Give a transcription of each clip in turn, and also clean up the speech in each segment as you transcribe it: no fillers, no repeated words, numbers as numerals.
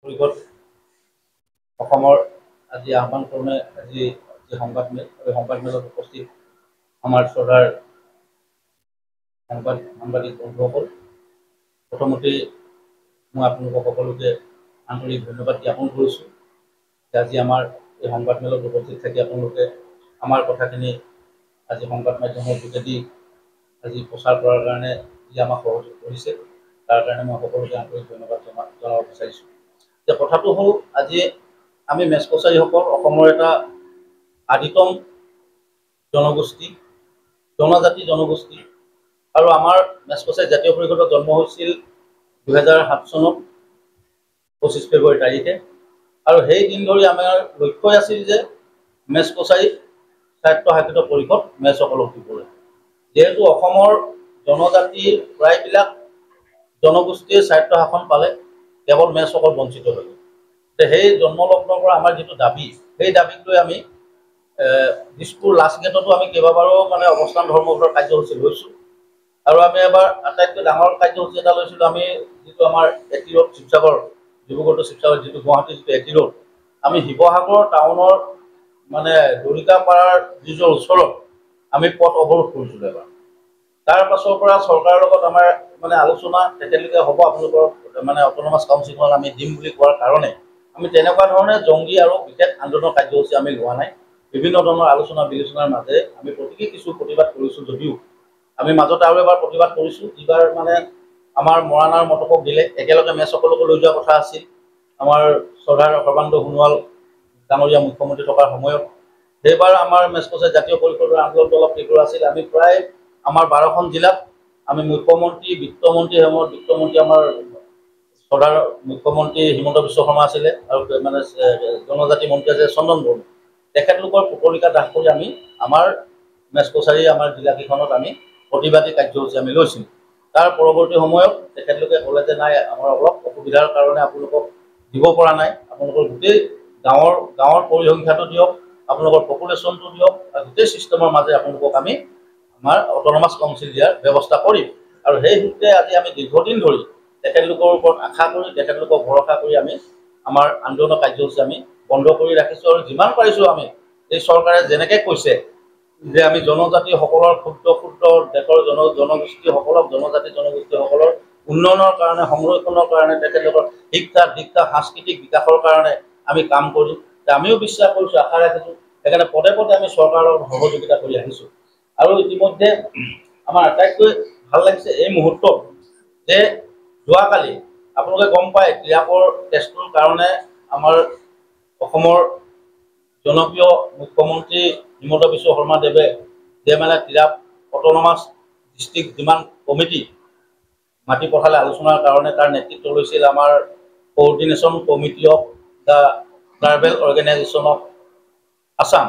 পৰিষদ অসমৰ আজি আহ্বান ক্ৰমে আজি সংবাদমেলত উপস্থিত আমাৰ শ্ৰদ্ধাৰ সাংবাদিক বন্ধুসকল, প্ৰথমতে মই আপোনালোকক সকলোকে আন্তৰিক ধন্যবাদ জ্ঞাপন কৰিছোঁ যে আজি আমাৰ এই সংবাদমেলত উপস্থিত থাকি আপোনালোকে আমাৰ কথাখিনি আজি সংবাদ মাধ্যমৰ যোগেদি আজি প্ৰচাৰ কৰাৰ কাৰণে যি আমাক সহযোগ কৰিছে তাৰ কাৰণে মই সকলোকে আন্তৰিক ধন্যবাদ জনাব বিচাৰিছোঁ। যে কথাটো হ'ল, আজি আমি মেচ কছাৰীসকল অসমৰ এটা আদিতম জনগোষ্ঠী আৰু আমাৰ মেচ কছাৰী জাতীয় পৰিষদৰ জন্ম হৈছিল 2007 চনত 25 ফেব্ৰুৱাৰী তাৰিখে। আৰু সেই দিন ধৰি আমাৰ লক্ষ্যই আছিল যে মেচ কছাৰী স্বায়ত্তশাসিত পৰিষদ মেচসকলক দিবলৈ। যিহেতু অসমৰ জনজাতিৰ প্ৰায়বিলাক জনগোষ্ঠীয়ে স্বায়ত্তশাসন পালে, কেৱল মেচসকল বঞ্চিত হৈ গ'ল। সেই জন্মলগ্নৰ পৰা আমাৰ যিটো দাবী, সেই দাবীক লৈ আমি দিছপুৰ লাষ্ট গেটতো আমি কেইবাবাৰো অৱস্থান ধৰ্মঘটৰ কাৰ্যসূচী লৈছোঁ। আৰু আমি এবাৰ আটাইতকৈ ডাঙৰ কাৰ্যসূচী এটা লৈছিলোঁ, আমি যিটো আমাৰ এটি ৰোড শিৱসাগৰ, ডিব্ৰুগড় টু শিৱসাগৰ যিটো গুৱাহাটী যিটো এটি ৰোড, আমি শিৱসাগৰ টাউনৰ দৰিকাপাৰাৰ ব্ৰিজৰ ওচৰত আমি পথ অৱৰোধ কৰিছিলোঁ এবাৰ। তাৰ পাছৰ পৰা চৰকাৰৰ লগত আমাৰ আলোচনা তেতিয়ালৈকে হ'ব, আপোনালোকৰ অট'নমাছ কাউন্সিলখন আমি দিম বুলি কোৱাৰ কাৰণে আমি তেনেকুৱা ধৰণে জংগী আৰু বিশেষ আন্দোলনৰ কাৰ্যসূচী আমি লোৱা নাই। বিভিন্ন ধৰণৰ আলোচনা বিলোচনাৰ মাজেৰে আমি কিছু প্ৰতিবাদ কৰিছোঁ যদিও আমি মাজতে আৰু এবাৰ প্ৰতিবাদ কৰিছোঁ, যিবাৰ আমাৰ মৰাণৰ মটকক দিলে, একেলগে মেচসকলকো লৈ যোৱা কথা আছিল। আমাৰ শ্ৰদ্ধাৰ সৰ্বানন্দ সোণোৱাল ডাঙৰীয়া মুখ্যমন্ত্ৰী থকাৰ সময়ত সেইবাৰ আমাৰ মেচ কছাৰী জাতীয় পৰিষদৰ আন্দোলনটো অলপ তীব্ৰ আছিল। আমি প্ৰায় আমাৰ 12খন জিলাত আমি মুখ্যমন্ত্ৰী, বিত্তমন্ত্ৰী আমাৰ শ্ৰদ্ধাৰ মুখ্যমন্ত্ৰী হিমন্ত বিশ্ব শৰ্মা আছিলে, আৰু জনজাতি মন্ত্ৰী আছিলে চন্দন বড়ো, তেখেতলোকৰ পুতলিকা দাহ কৰি আমি আমাৰ মেচ কছাৰী আমাৰ জিলাকেইখনত আমি প্ৰতিবাদী কাৰ্যসূচী আমি লৈছিলোঁ। তাৰ পৰৱৰ্তী সময়ত তেখেতলোকে ক'লে যে নাই, আমাৰ অলপ অসুবিধাৰ কাৰণে আপোনালোকক দিব পৰা নাই, আপোনালোকৰ গোটেই গাঁৱৰ পৰিসংখ্যাটো দিয়ক, আপোনালোকৰ পপুলেশ্যনটো দিয়ক, আৰু গোটেই ছিষ্টেমৰ মাজে আপোনালোকক আমি আমাৰ অট'নমাছ কাউন্সিল দিয়াৰ ব্যৱস্থা কৰিম। আৰু সেই সূত্ৰে আজি আমি দীৰ্ঘদিন ধৰি তেখেতলোকৰ ওপৰত আশা কৰি, তেখেতলোকক ভৰসা কৰি আমি আমাৰ আন্দোলনৰ কাৰ্যসূচী আমি বন্ধ কৰি ৰাখিছোঁ। আৰু যিমান পাৰিছোঁ আমি এই চৰকাৰে যেনেকৈ কৈছে যে আমি জনজাতিসকলৰ ক্ষুদ্ৰ দেশৰ জনগোষ্ঠীসকলক জনগোষ্ঠীসকলৰ উন্নয়নৰ কাৰণে, সংৰক্ষণৰ কাৰণে, তেখেতলোকৰ শিক্ষা, দীক্ষা, সাংস্কৃতিক বিকাশৰ কাৰণে আমি কাম কৰিম। আমিও বিশ্বাস কৰিছোঁ, আশা ৰাখিছোঁ, সেইকাৰণে পদে পদে আমি চৰকাৰৰ লগত সহযোগিতা কৰি আহিছোঁ। আৰু ইতিমধ্যে আমাৰ আটাইতকৈ ভাল লাগিছে এই মুহূৰ্তত যে যোৱাকালি আপোনালোকে গম পায়, টিৰাপৰ টেষ্টটোৰ কাৰণে আমাৰ অসমৰ জনপ্ৰিয় মুখ্যমন্ত্ৰী হিমন্ত বিশ্ব শৰ্মাদেৱে টিৰাপ অট'নমাছ ডিষ্ট্ৰিক্ট যিমান কমিটি মাটি পঠালে আলোচনাৰ কাৰণে, তাৰ নেতৃত্ব লৈছিল আমাৰ coordination committee of the tribal organisation of Assam.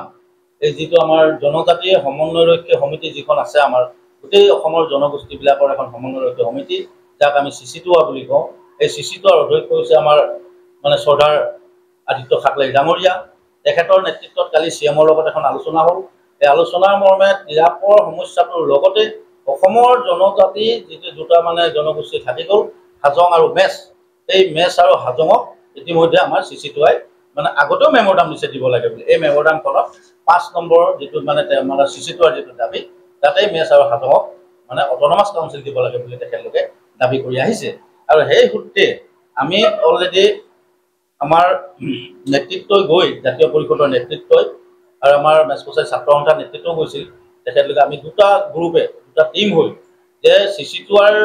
এই যিটো আমাৰ জনজাতীয় সমন্বয়ৰক্ষী সমিতি যিখন আছে, আমাৰ গোটেই অসমৰ জনগোষ্ঠীবিলাকৰ এখন সমন্বয়ৰক্ষী সমিতি, যাক আমি চিচিটোৱা বুলি কওঁ। এই চিচিটোৱাৰ অধ্যক্ষ হৈছে আমাৰ শ্ৰদ্ধাৰ আদিত্য ঠাকৰে ডাঙৰীয়া। তেখেতৰ নেতৃত্বত কালি CM লগত এখন আলোচনা হ'ল। এই আলোচনাৰ মৰ্মে টিৰাপৰ সমস্যাটোৰ লগতে অসমৰ জনজাতি যিটো দুটা জনগোষ্ঠী থাকি গ'ল, হাজং আৰু মেচ, এই মেচ আৰু হাজঙক ইতিমধ্যে আমাৰ চিচিটোৱাই আগতেও মেম'ৰাণ্ডাম দিছে দিব লাগে বুলি। এই মেম'ৰাণ্ডামখনত 5 নম্বৰ যিটো চিচিটোৱাৰ যিটো দাবী, তাতেই মেচ আৰু হাজঙক অট'নমাছ কাউন্সিল দিব লাগে বুলি তেখেতলোকে দাবী কৰি আহিছে। আৰু সেই সূত্ৰে আমি অলৰেডি আমাৰ নেতৃত্বই গৈ, জাতীয় পৰিষদৰ নেতৃত্বই আৰু আমাৰ মেচ কছাৰী ছাত্ৰ সন্থাৰ নেতৃত্বও গৈছিল, তেখেতলোকে আমি দুটা গ্ৰুপে, দুটা টিম হৈ যে চিচিটোৱাৰ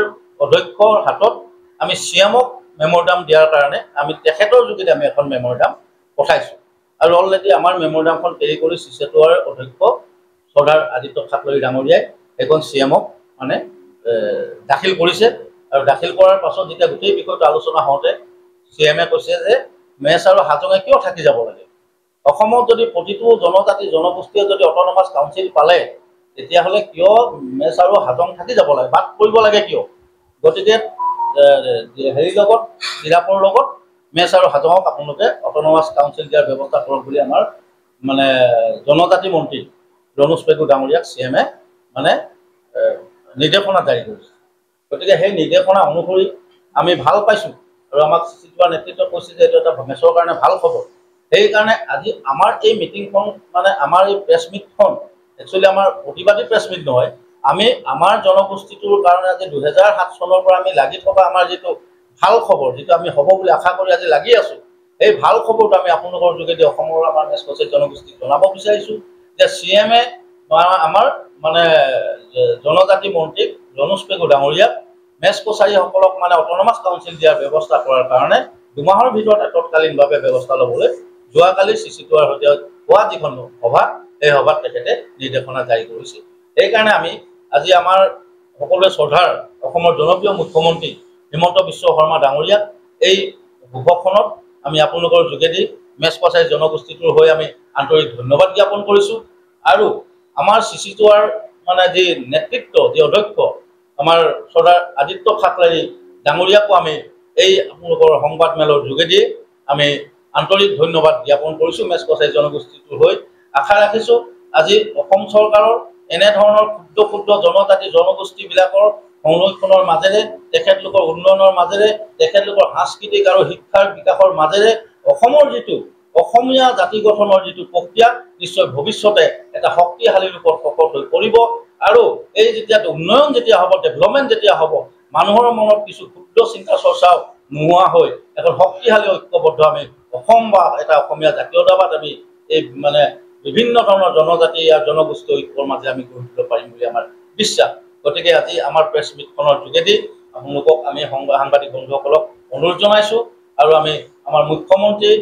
অধ্যক্ষৰ হাতত আমি CMক মেম'ৰাণ্ডাম দিয়াৰ কাৰণে আমি তেখেতৰ যোগেদি আমি এখন মেম'ৰাণ্ডাম পঠাইছোঁ। আৰু অলৰেডি আমাৰ মেম'ৰাণ্ডামখন কেৰি কৰি চিচিটোৱাৰ অধ্যক্ষ শ্ৰদ্ধাৰ আদিত্য ঠাকৰে ডাঙৰীয়াই এখন CMক দাখিল কৰিছে। আৰু দাখিল কৰাৰ পাছত যেতিয়া গোটেই বিষয়টো আলোচনা হওঁতে CMে কৈছে যে মেচ আৰু হাজঙে কিয় থাকি যাব লাগে? অসমত যদি প্ৰতিটো জনগোষ্ঠীয়ে যদি অট'নমাছ কাউন্সিল পালে, তেতিয়াহ'লে কিয় মেচ আৰু হাজং থাকি যাব লাগে, বাদ কৰিব লাগে কিয়? গতিকে টিৰাপৰ লগত মেচ আৰু হাজঙক আপোনালোকে অট'নমাছ কাউন্সিল দিয়াৰ ব্যৱস্থা কৰক বুলি আমাৰ জনজাতি মন্ত্ৰী ৰণোজ পেগু ডাঙৰীয়াক CMে নিৰ্দেশনা জাৰি কৰিছে। গতিকে সেই নিৰ্দেশনা অনুসৰি আমি ভাল পাইছোঁ আৰু আমাক চিচিটোৱাৰ নেতৃত্বত কৈছে যে এইটো এটা মেছৰ কাৰণে ভাল খবৰ। সেইকাৰণে আজি আমাৰ এই মিটিংখন মানে আমাৰ এই প্ৰেছ মিটখন একচুৱেলি আমাৰ প্ৰতিবাদী প্ৰেছ মিট নহয়, আমি আমাৰ জনগোষ্ঠীটোৰ কাৰণে আজি 2007 চনৰ পৰা আমি লাগি থকা আমাৰ যিটো ভাল খবৰ, যিটো আমি হ'ব বুলি আশা কৰি আজি লাগি আছো, এই ভাল খবৰটো আমি আপোনালোকৰ যোগেদি অসমৰ আমাৰ মেছ কছাৰী জনগোষ্ঠীক জনাব বিচাৰিছো যে CM আমাৰ মানে জনজাতি মন্ত্ৰী জনোজ পেগু ডাঙৰীয়াক মেছ কছাৰীসকলক মানে অট'নমাছ কাউন্সিল দিয়াৰ ব্যৱস্থা কৰাৰ কাৰণে 2 মাহৰ ভিতৰতে তৎকালীনভাৱে ব্যৱস্থা ল'বলৈ যোৱাকালি চিচিটোৱাৰ সৈতে হোৱা যিখন সভা, এই সভাত তেখেতে নিৰ্দেশনা জাৰি কৰিছে। সেইকাৰণে আমি আজি আমাৰ সকলোৱে শ্ৰদ্ধাৰ অসমৰ জনপ্ৰিয় মুখ্যমন্ত্ৰী হিমন্ত বিশ্ব শৰ্মা ডাঙৰীয়াক এই শুভক্ষণত আমি আপোনালোকৰ যোগেদি মেছ কছাৰী জনগোষ্ঠীটোৰ হৈ আমি আন্তৰিক ধন্যবাদ জ্ঞাপন কৰিছোঁ। আৰু আমাৰ চিচিটোৱাৰ মানে যি নেতৃত্ব, যি অধ্যক্ষ আমাৰ চৰ্দাৰ আদিত্য ঠাকৰাৰী ডাঙৰীয়াকো আমি এই আপোনালোকৰ সংবাদমেলৰ যোগেদি আমি আন্তৰিক ধন্যবাদ জ্ঞাপন কৰিছোঁ মেছ কছাৰী জনগোষ্ঠীটোৰ হৈ। আশা ৰাখিছোঁ আজি অসম চৰকাৰৰ এনেধৰণৰ ক্ষুদ্ৰ ক্ষুদ্ৰ জনজাতি জনগোষ্ঠীবিলাকৰ সংৰক্ষণৰ মাজেৰে, তেখেতলোকৰ উন্নয়নৰ মাজেৰে, তেখেতলোকৰ সাংস্কৃতিক আৰু শিক্ষাৰ বিকাশৰ মাজেৰে অসমৰ যিটো অসমীয়া জাতি গঠনৰ যিটো প্ৰক্ৰিয়া নিশ্চয় ভৱিষ্যতে এটা শক্তিশালী ৰূপত প্ৰকট হৈ পৰিব। আৰু এই যেতিয়া উন্নয়ন যেতিয়া হ'ব, ডেভেলপমেণ্ট যেতিয়া হ'ব, মানুহৰ মনত কিছু ক্ষুদ্ৰ চিন্তা চৰ্চাও নোহোৱা হৈ এখন শক্তিশালী ঐক্যবদ্ধ আমি অসম বা এটা অসমীয়া জাতীয়তাবাদ আমি এই মানে বিভিন্ন ধৰণৰ জনজাতি আৰু জনগোষ্ঠী ঐক্যৰ মাজে আমি গঢ়ি তুলিব পাৰিম বুলি আমাৰ বিশ্বাস। গতিকে আজি আমাৰ প্ৰেছ মিটখনৰ যোগেদি আপোনালোকক আমি সাংবাদিক বন্ধুসকলক অনুৰোধ জনাইছোঁ। আৰু আমি আমাৰ মুখ্যমন্ত্ৰী,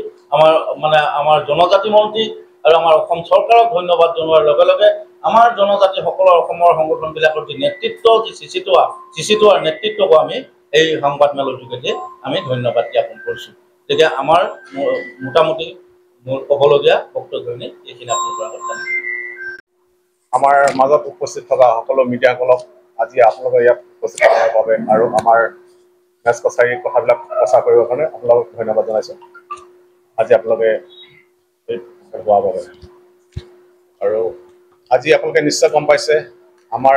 আমাৰ জনজাতি মন্ত্ৰী আৰু আমাৰ অসম চৰকাৰক ধন্যবাদ জনোৱাৰ লগে লগে আমাৰ জনজাতিসকলৰ অসমৰ সংগঠনবিলাকৰ যি নেতৃত্ব, যি চিচিটোৱাৰ নেতৃত্বকো আমি এই সংবাদমেলৰ যোগেদি আমি ধন্যবাদ জ্ঞাপন কৰিছোঁ। গতিকে আমাৰ মোটামুটি মোৰ ক'বলগীয়া বক্তব্যখিনি এইখিনি আপোনালোকৰ আগত জানিছোঁ। আমাৰ মাজত উপস্থিত থকা সকলো মিডিয়াসকলক আজি আপোনালোকে ইয়াত উপস্থিত থকাৰ বাবে আৰু আমাৰ মেছ কছাৰীৰ কথাবিলাক প্ৰচাৰ কৰিবৰ কাৰণে আপোনালোকক ধন্যবাদ জনাইছোঁ আজি আপোনালোকে হোৱাৰ বাবে। আৰু আজি আপোনালোকে নিশ্চয় গম পাইছে আমাৰ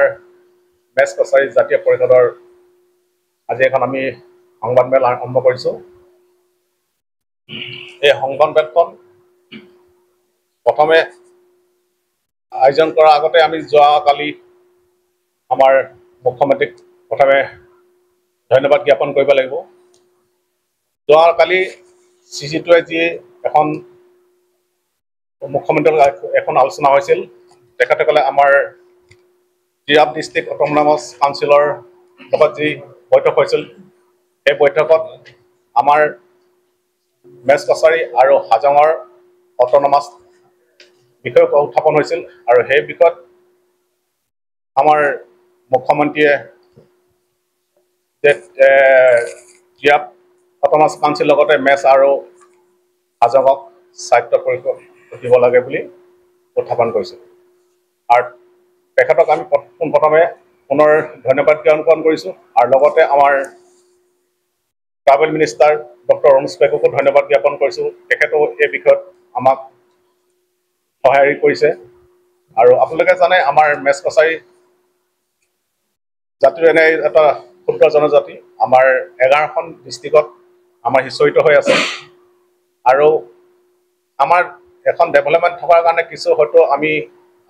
মেছ কছাৰী জাতীয় পৰিষদৰ আজি এখন আমি সংবাদমেল আৰম্ভ কৰিছোঁ। এই সংবাদমেলখন প্ৰথমে আয়োজন কৰাৰ আগতে আমি যোৱাকালি আমাৰ মুখ্যমন্ত্ৰীক প্ৰথমে ধন্যবাদ জ্ঞাপন কৰিব লাগিব। যোৱাকালি চিচিটোৱে যি এখন মুখ্যমন্ত্ৰীৰ এখন আলোচনা হৈছিল, তেখেতসকলে আমাৰ জিৰাফ ডিষ্ট্ৰিক্ট অট'নমাছ কাউন্সিলৰ লগত যি বৈঠক হৈছিল, সেই বৈঠকত আমাৰ মেছ কছাৰী আৰু হাজঙৰ অট'নমাছ বিষয় উত্থাপন হৈছিল। আৰু সেই বিষয়ত আমাৰ মুখ্যমন্ত্ৰীয়ে জিৰাফ অট'নমাছ কাউন্সিলৰ লগতে মেছ আৰু হাজঙক স্বায়ত্ব পৰিষদ দিব লাগে বুলি উত্থাপন কৰিছিল। আৰু তেখেতক আমি পোনপ্ৰথমে পুনৰ ধন্যবাদ জ্ঞাপন কৰিছোঁ। আৰু লগতে আমাৰ ট্ৰাভেল মিনিষ্টাৰ ডক্টৰ অনুজ পেগুকো ধন্যবাদ জ্ঞাপন কৰিছোঁ। তেখেতেও এই বিষয়ত আমাক সহায় কৰিছে। আৰু আপোনালোকে জানে আমাৰ মেছ কছাৰী জাতিৰ এনে এটা ক্ষুদ্ৰ জনজাতি আমাৰ 11খন ডিষ্ট্ৰিক্টত আমাৰ সিঁচৰিত হৈ আছে। আৰু আমাৰ এখন ডেভেলপমেণ্ট থকাৰ কাৰণে কিছু হয়তো আমি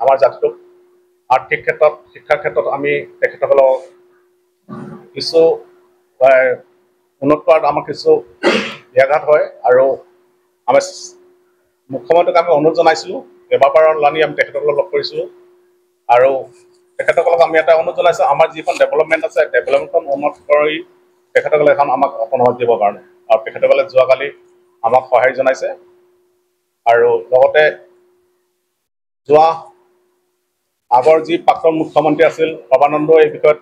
আমাৰ জাতিটোক আৰ্থিক ক্ষেত্ৰত, শিক্ষাৰ ক্ষেত্ৰত আমি তেখেতসকলক কিছু উন্নত কৰাত আমাৰ কিছু ব্যাঘাত হয়। আৰু আমি মুখ্যমন্ত্ৰীক আমি অনুৰোধ জনাইছিলোঁ, কেইবাবাৰো লানি আমি তেখেতসকলক লগ কৰিছিলোঁ। আৰু তেখেতসকলক আমি এটা অনুৰোধ জনাইছোঁ, আমাৰ যিখন ডেভেলপমেণ্ট আছে, ডেভেলপমেণ্টখন উন্নত কৰি তেখেতসকলে এখন আমাক অট'নমাছ দিবৰ কাৰণে। আৰু তেখেতসকলে যোৱাকালি আমাক সহায় জনাইছে। আৰু লগতে আগৰ যি প্ৰাক্তন মুখ্যমন্ত্ৰী আছিল সৰ্বানন্দই এই বিষয়ত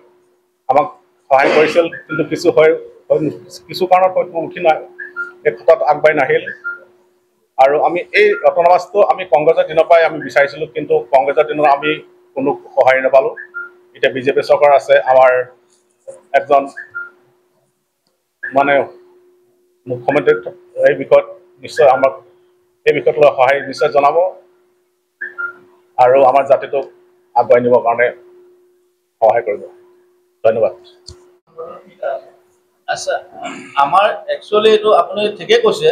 আমাক সহায় কৰিছিল, কিন্তু কিছু কাৰণত হয়তো উঠি নাই, এই ক্ষেত্ৰত আগবাঢ়ি নাহিল। আৰু আমি এই অট'নমাছটো আমি কংগ্ৰেছৰ দিনৰ পৰাই আমি বিচাৰিছিলোঁ, কিন্তু কংগ্ৰেছৰ দিনত আমি কোনো সহায় নাপালোঁ। এতিয়া বিজেপি চৰকাৰ আছে, আমাৰ একজন মানে মুখ্যমন্ত্ৰী এই বিষয়ত নিশ্চয় আমাক এই বিষয়ত লৈ সহায় নিশ্চয় জনাব আৰু আমাৰ জাতিটোক আগুৱাই নিবৰ কাৰণে সহায় কৰিব। ধন্যবাদ। আচ্ছা, আমাৰ একচুৱেলি এইটো আপুনি ঠিকেই কৈছে,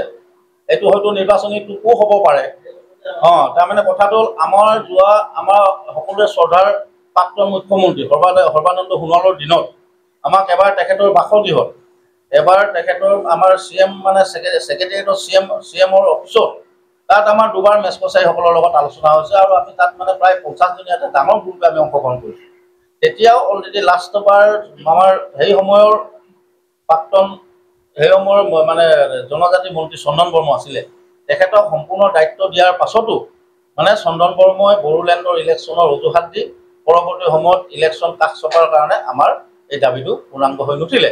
এইটো হয়তো নিৰ্বাচনী টোকো হ'ব পাৰে। তাৰমানে কথাটো হ'ল আমাৰ সকলোৰে শ্ৰদ্ধাৰ প্ৰাক্তন মুখ্যমন্ত্ৰী সৰ্বানন্দ সোণোৱালৰ দিনত আমাক এবাৰ তেখেতৰ বাসগৃহত, এবাৰ তেখেতৰ আমাৰ CM মানে ছেক্ৰেটেৰিয়েটৰ CM-ৰ অফিচত, তাত আমাৰ দুবাৰ মেচ কছাৰীসকলৰ লগত আলোচনা হৈছে আৰু আমি তাত মানে প্ৰায় 50জনীয়া এটা ডাঙৰ গ্ৰুপে আমি অংশগ্ৰহণ কৰিছোঁ। তেতিয়াও অলৰেডি লাষ্টবাৰ আমাৰ সেই সময়ৰ প্ৰাক্তন মানে জনজাতি মন্ত্ৰী চন্দন বৰ্মা আছিলে, তেখেতক সম্পূৰ্ণ দায়িত্ব দিয়াৰ পাছতো মানে চন্দন বৰ্মই বড়োলেণ্ডৰ ইলেকশ্যনৰ অজুহাত দি পৰৱৰ্তী সময়ত ইলেকশ্যন কাষ চপাৰ কাৰণে আমাৰ এই দাবীটো পূৰ্ণাংগ হৈ নুঠিলে।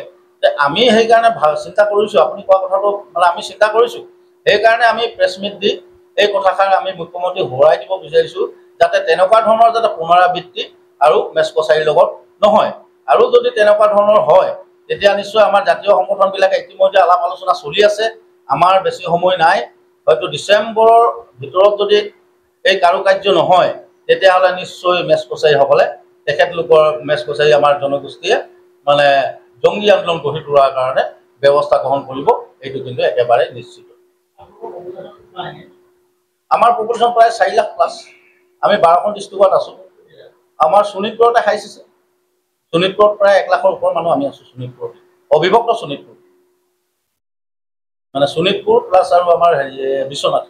আমি সেইকাৰণে চিন্তা কৰিছোঁ, আপুনি কোৱা কথাটো মানে আমি চিন্তা কৰিছোঁ, সেইকাৰণে আমি প্ৰেছ মিট দি এই কথাষাৰ আমি মুখ্যমন্ত্ৰীক সোঁৱৰাই দিব বিচাৰিছোঁ, যাতে তেনেকুৱা ধৰণৰ যাতে পুনৰাবৃত্তি আৰু মেচ কছাৰীৰ লগত নহয়। আৰু যদি তেনেকুৱা ধৰণৰ হয়, তেতিয়া নিশ্চয় আমাৰ জাতীয় সংগঠনবিলাকে ইতিমধ্যে আলাপ আলোচনা চলি আছে। আমাৰ বেছি সময় নাই, হয়তো ডিচেম্বৰৰ ভিতৰত যদি এই কাৰুকাৰ্য নহয়, তেতিয়াহ'লে নিশ্চয় মেচ কছাৰীসকলে তেখেতলোকৰ মেচ কছাৰী আমাৰ জনগোষ্ঠীয়ে মানে জংগী আন্দোলন গঢ়ি তোলাৰ কাৰণে ব্যৱস্থা গ্ৰহণ কৰিব, এইটো কিন্তু একেবাৰে নিশ্চিত। আমাৰ পপুলেশ্যন প্ৰায় 4 লাখ প্লাছ। আমি 12খন ডিষ্ট্ৰিক্টত আছোঁ। আমাৰ শোণিতপুৰতে হাইষ্ট আছে। শোণিতপুৰত প্ৰায় 1 লাখৰ ওপৰত মানুহ আমি আছোঁ। শোণিতপুৰত অবিভক্ত শোণিতপুৰ মানে শোণিতপুৰ প্লাছ আৰু আমাৰ বিশ্বনাথ।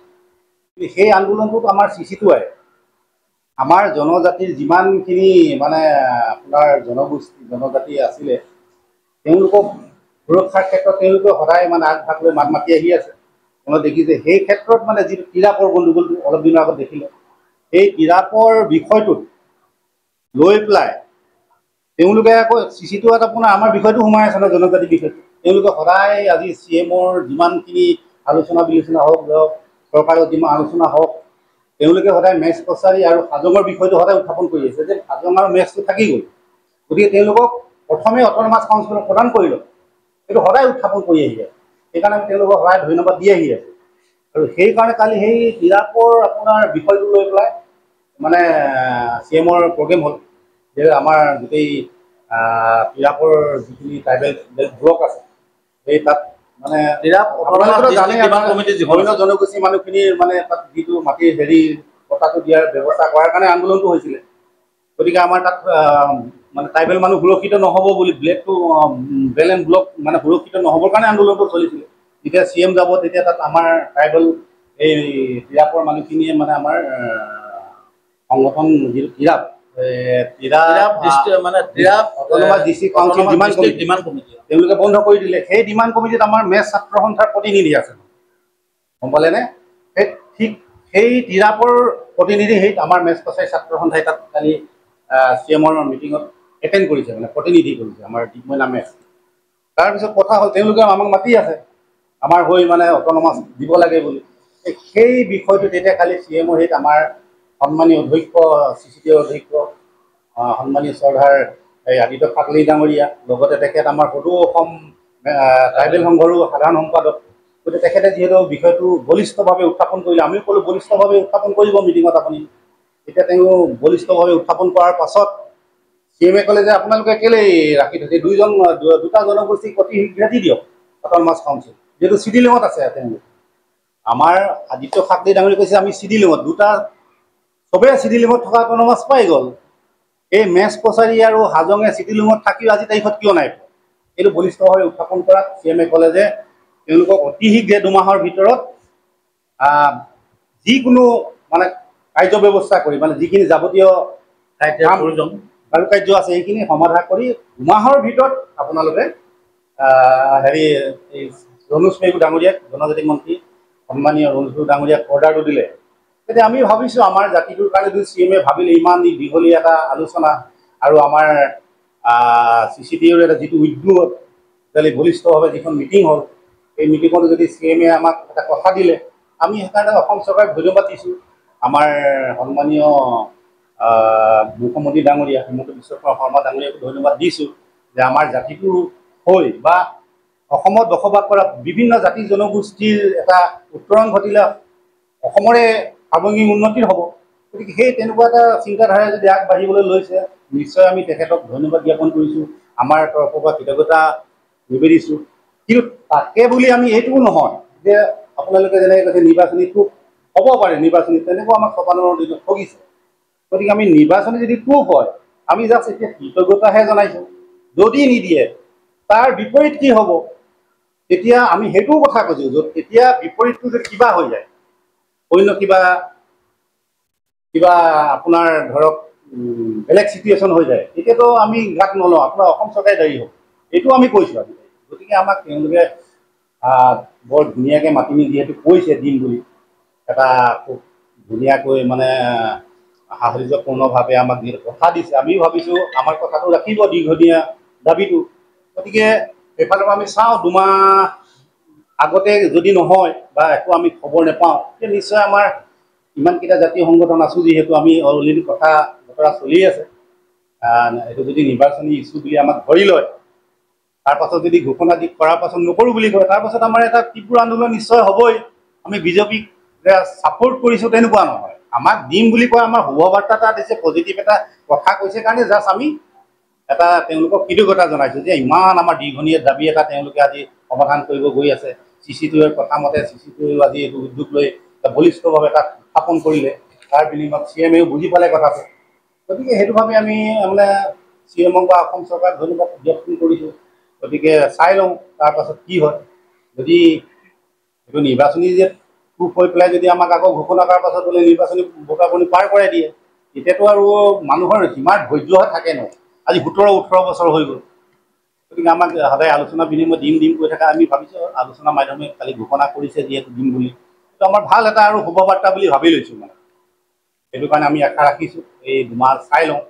সেই আন্দোলনটোত আমাৰ CC2I আমাৰ জনজাতিৰ যিমানখিনি মানে আপোনাৰ জনজাতি আছিলে, তেওঁলোকক সুৰক্ষাৰ ক্ষেত্ৰত তেওঁলোকে সদায় মানে আগভাগ লৈ মাত মাতি আহি আছে। মই দেখিছে সেই ক্ষেত্ৰত মানে যিটো তিৰাপৰ গণ্ডগোলটো অলপ দিনৰ আগত দেখিলে, সেই তিৰাপৰ বিষয়টোত লৈ পেলাই তেওঁলোকে আকৌ CC2Iত আপোনাৰ আমাৰ বিষয়টো সোমাই আছে ন, জনজাতিৰ বিষয়টো। তেওঁলোকে সদায় আজি CM-ৰ যিমানখিনি আলোচনা বিলোচনা হওক, চৰকাৰৰ যিমান আলোচনা হওক, তেওঁলোকে সদায় মেচ কছাৰী আৰু হাজঙৰ বিষয়টো সদায় উত্থাপন কৰি আছে যে হাজং আৰু মেচটো থাকি গ'ল, গতিকে তেওঁলোকক প্ৰথমে অট'নমাছ কাউন্সিলক প্ৰদান কৰি লওক, সেইটো সদায় উত্থাপন কৰি আহি আছে। সেইকাৰণে আমি তেওঁলোকক সদায় ধন্যবাদ দি আহি আছোঁ। আৰু সেইকাৰণে কালি সেই তিৰাপৰ আপোনাৰ বিষয়টো লৈ পেলাই মানে CM-ৰ প্ৰগ্ৰেম হ'ল, যে আমাৰ গোটেই তিৰাপৰ যিখিনি ট্ৰাইবেল ব্লক আছে, সেই তাত মানে জনগোষ্ঠীৰ মানুহখিনিৰ মানে তাত যিটো মাটিৰ কথাটো দিয়াৰ ব্যৱস্থা কৰাৰ কাৰণে আন্দোলনটো হৈছিলে। গতিকে আমাৰ তাত মানে ট্ৰাইবেল মানুহ সুৰক্ষিত নহ'ব বুলি বেল এণ্ড ব্লক মানে সুৰক্ষিত নহ'বৰ কাৰণে আন্দোলনটো চলিছিলে। যেতিয়া CM যাব, তেতিয়া তাত আমাৰ ট্ৰাইবেল এই তিৰাপৰ মানুহখিনিয়ে মানে আমাৰ সংগঠন যিটো তিৰাপ তেওঁলোকে বন্ধ কৰি দিলে। সেই ডিমাণ্ড কমিটিত আমাৰ মেচ ছাত্ৰ সন্থাৰ প্ৰতিনিধি আছে, গম পালেনে? ঠিক সেই তিৰাপৰ প্ৰতিনিধি আমাৰ মেচ কছাৰী ছাত্ৰ সন্থাই তাত কালি CM-ৰ মিটিঙত এটেণ্ড কৰিছে, মানে প্ৰতিনিধি কৰিছে আমাৰ দিগমই নামে। তাৰপিছত কথা হ'ল, তেওঁলোকে আমাক মাতি আছে আমাৰ হৈ মানে অট'নমাছ দিব লাগে বুলি। সেই বিষয়টো তেতিয়া কালি CM-ৰ হেৰিত আমাৰ সন্মানীয় অধ্যক্ষ CCTৰ অধ্যক্ষ সন্মানীয় শ্ৰদ্ধাৰ আদিত্য কাকলি ডাঙৰীয়া, লগতে তেখেত আমাৰ সদৌ অসম ট্ৰাইবেল সংঘৰো সাধাৰণ সম্পাদক, গতিকে তেখেতে যিহেতু বিষয়টো বলিষ্ঠভাৱে উত্থাপন কৰিলে, আমিও ক'লোঁ বলিষ্ঠভাৱে উত্থাপন কৰিব মিটিঙত আপুনি। এতিয়া তেওঁ বলিষ্ঠভাৱে উত্থাপন কৰাৰ পাছত CM-এ ক'লে যে আপোনালোকে কেলেই ৰাখি থৈছে, দুটা জনগোষ্ঠীক অতি শীঘ্ৰে দি দিয়ক অট'নমাছ কাউন্সিল, যিহেতু চিডিলিঙত আছে। তেওঁলোক আমাৰ আদিত্য কাকলি ডাঙৰীয়া কৈছে আমি চিডিলিঙত, দুটা চবেই চিডিলিঙত থকা অট'নমাছ পাই গ'ল। এই মেচ কছাৰী আৰু হাজঙে চিডিলিঙত থাকিও আজি তাৰিখত কিয় নাই? এইটো বলিষ্ঠভাৱে উত্থাপন কৰাত CM-এ ক'লে যে তেওঁলোকক অতি শীঘ্ৰে 2 মাহৰ ভিতৰত যিকোনো মানে কাৰ্য ব্যৱস্থা কৰি, মানে যিখিনি যাৱতীয় কাৰ্য আছে সেইখিনি সমাধান কৰি 2 মাহৰ ভিতৰত আপোনালোকে ৰণোজ পেগু ডাঙৰীয়াক, জনজাতি মন্ত্ৰী সন্মানীয় ৰণোজ পেগু ডাঙৰীয়াক অৰ্ডাৰটো দিলে। তেতিয়া আমি ভাবিছোঁ আমাৰ জাতিটোৰ কাৰণে যদি CM-এ ভাবিলে ইমান দীঘলীয়া এটা আলোচনা আৰু আমাৰ CCTৰ এটা যিটো উদ্যোগ বলিষ্ঠভাৱে যিখন মিটিং হ'ল, এই মিটিঙত যদি CM-এ আমাক এটা কথা দিলে, আমি সেইকাৰণে অসম চৰকাৰক ধন্যবাদ দিছোঁ। আমাৰ সন্মানীয় মুখ্যমন্ত্ৰী ডাঙৰীয়া হিমন্ত বিশ্ব শৰ্মা ডাঙৰীয়াকো ধন্যবাদ দিছোঁ যে আমাৰ জাতিটো হৈ বা অসমত বসবাস কৰা বিভিন্ন জাতি জনগোষ্ঠীৰ এটা উত্তৰণ ঘটিলে অসমৰে সাৰ্বজনীন উন্নতিৰ হ'ব। গতিকে সেই তেনেকুৱা এটা চিন্তাধাৰাই যদি আগবাঢ়িবলৈ লৈছে, নিশ্চয় আমি তেখেতক ধন্যবাদ জ্ঞাপন কৰিছোঁ। আমাৰ তৰফৰ পৰা কৃতজ্ঞতা নিবেদিছোঁ। কিন্তু তাকে বুলি আমি এইটোও নহয় যে আপোনালোকে যেনেকৈ কৈছে নিৰ্বাচনীটো হ'ব পাৰে, নিৰ্বাচনী তেনেকুৱা আমাক ৫৬ দিনত ঠগিছে। গতিকে আমি নিৰ্বাচনী যদি প্ৰুফ হয়, আমি জাষ্ট এতিয়া কৃতজ্ঞতাহে জনাইছোঁ। যদি নিদিয়ে তাৰ বিপৰীত কি হ'ব, তেতিয়া আমি সেইটোও কথা কৈছোঁ। য'ত এতিয়া বিপৰীতটো যদি কিবা হৈ যায়, অন্য কিবা আপোনাৰ ধৰক বেলেগ চিটুৱেশ্যন হৈ যায়, তেতিয়াতো আমি গাত নলওঁ, আপোনাৰ অসম চৰকাৰে দায়ী হ'ব। এইটো আমি কৈছোঁ আজি। গতিকে আমাক তেওঁলোকে বৰ ধুনীয়াকৈ মাতি নি যিহেতু কৈছে দিম বুলি, এটা খুব ধুনীয়াকৈ মানে সাহসীপূৰ্ণভাৱে আমাক যিহেতু কথা দিছে, আমিও ভাবিছোঁ আমাৰ কথাটো ৰাখিব দীৰ্ঘদিনীয়া দাবীটো। গতিকে এইফালৰ পৰা আমি চাওঁ ২ মাহ আগতে যদি নহয় বা একো আমি খবৰ নেপাওঁ, তেতিয়া নিশ্চয় আমাৰ ইমানকেইটা জাতীয় সংগঠন আছোঁ যিহেতু আমি অলৰেডি কথা বতৰা চলি আছে। এইটো যদি নিৰ্বাচনী ইছ্যু বুলি আমাক ধৰি লয়, তাৰপাছত যদি ঘোষণা দি কৰাৰ পাছত নকৰোঁ বুলি কয়, তাৰপাছত আমাৰ এটা তীব্ৰ আন্দোলন নিশ্চয় হ'বই। আমি বিজেপিক যে ছাপোৰ্ট কৰিছোঁ তেনেকুৱা নহয়। আমাক দিম বুলি কয়, আমাৰ শুভ বাৰ্তা এটা দিছে, পজিটিভ এটা কথা কৈছে কাৰণে জাষ্ট আমি এটা তেওঁলোকক কৃতজ্ঞতা জনাইছোঁ যে ইমান আমাৰ দীৰ্ঘদিনীয়া দাবী এটা তেওঁলোকে আজি সমাধান কৰিব গৈ আছে। CC2ৰ কথা মতে CC2ও আজি এইটো উদ্যোগ লৈ বলিষ্ঠভাৱে তাক স্থাপন কৰিলে। তাৰ বিনিময়ত CMও বুজি পালে কথাটো। গতিকে সেইটো ভাবে আমি মানে CMক বা অসম চৰকাৰক ধন্যবাদ জ্ঞাপন কৰিছোঁ। গতিকে চাই লওঁ তাৰপাছত কি হয়। যদি এইটো নিৰ্বাচনী যে প্ৰুফ হৈ পেলাই যদি আমাক আকৌ ঘোষণা কৰাৰ পাছত বোলে নিৰ্বাচনী ভোটাভুটি পাৰ কৰাই দিয়ে, তেতিয়াতো আৰু মানুহৰ যিমান ধৈৰ্য থাকে ন, আজি 17-18 বছৰ হৈ গ'ল। গতিকে আমাক সদায় আলোচনা বিনিময় দিম কৈ থকা, আমি ভাবিছোঁ আলোচনাৰ মাধ্যমে কালি ঘোষণা কৰিছে যিহেতু দিম বুলি, এইটো আমাৰ ভাল এটা আৰু শুভ বাৰ্তা বুলি ভাবি লৈছোঁ মানে। সেইটো কাৰণে আমি আশা ৰাখিছোঁ এই ২ মাহ চাই লওঁ।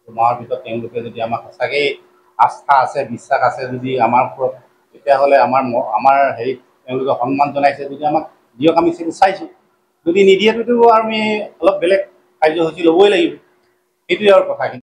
২ মাহৰ ভিতৰত তেওঁলোকে যদি আমাক সঁচাকৈয়ে আস্থা আছে, বিশ্বাস আছে যদি আমাৰ ওপৰত, তেতিয়াহ'লে আমাৰ হেৰিত তেওঁলোকে সন্মান জনাইছে যদি আমাক দিয়ক, আমি সেইটো চাইছোঁ। যদি নিদিয়েতো আমি অলপ বেলেগ কাৰ্যসূচী ল'বই লাগিব। সেইটোৱে আৰু কথাখিনি।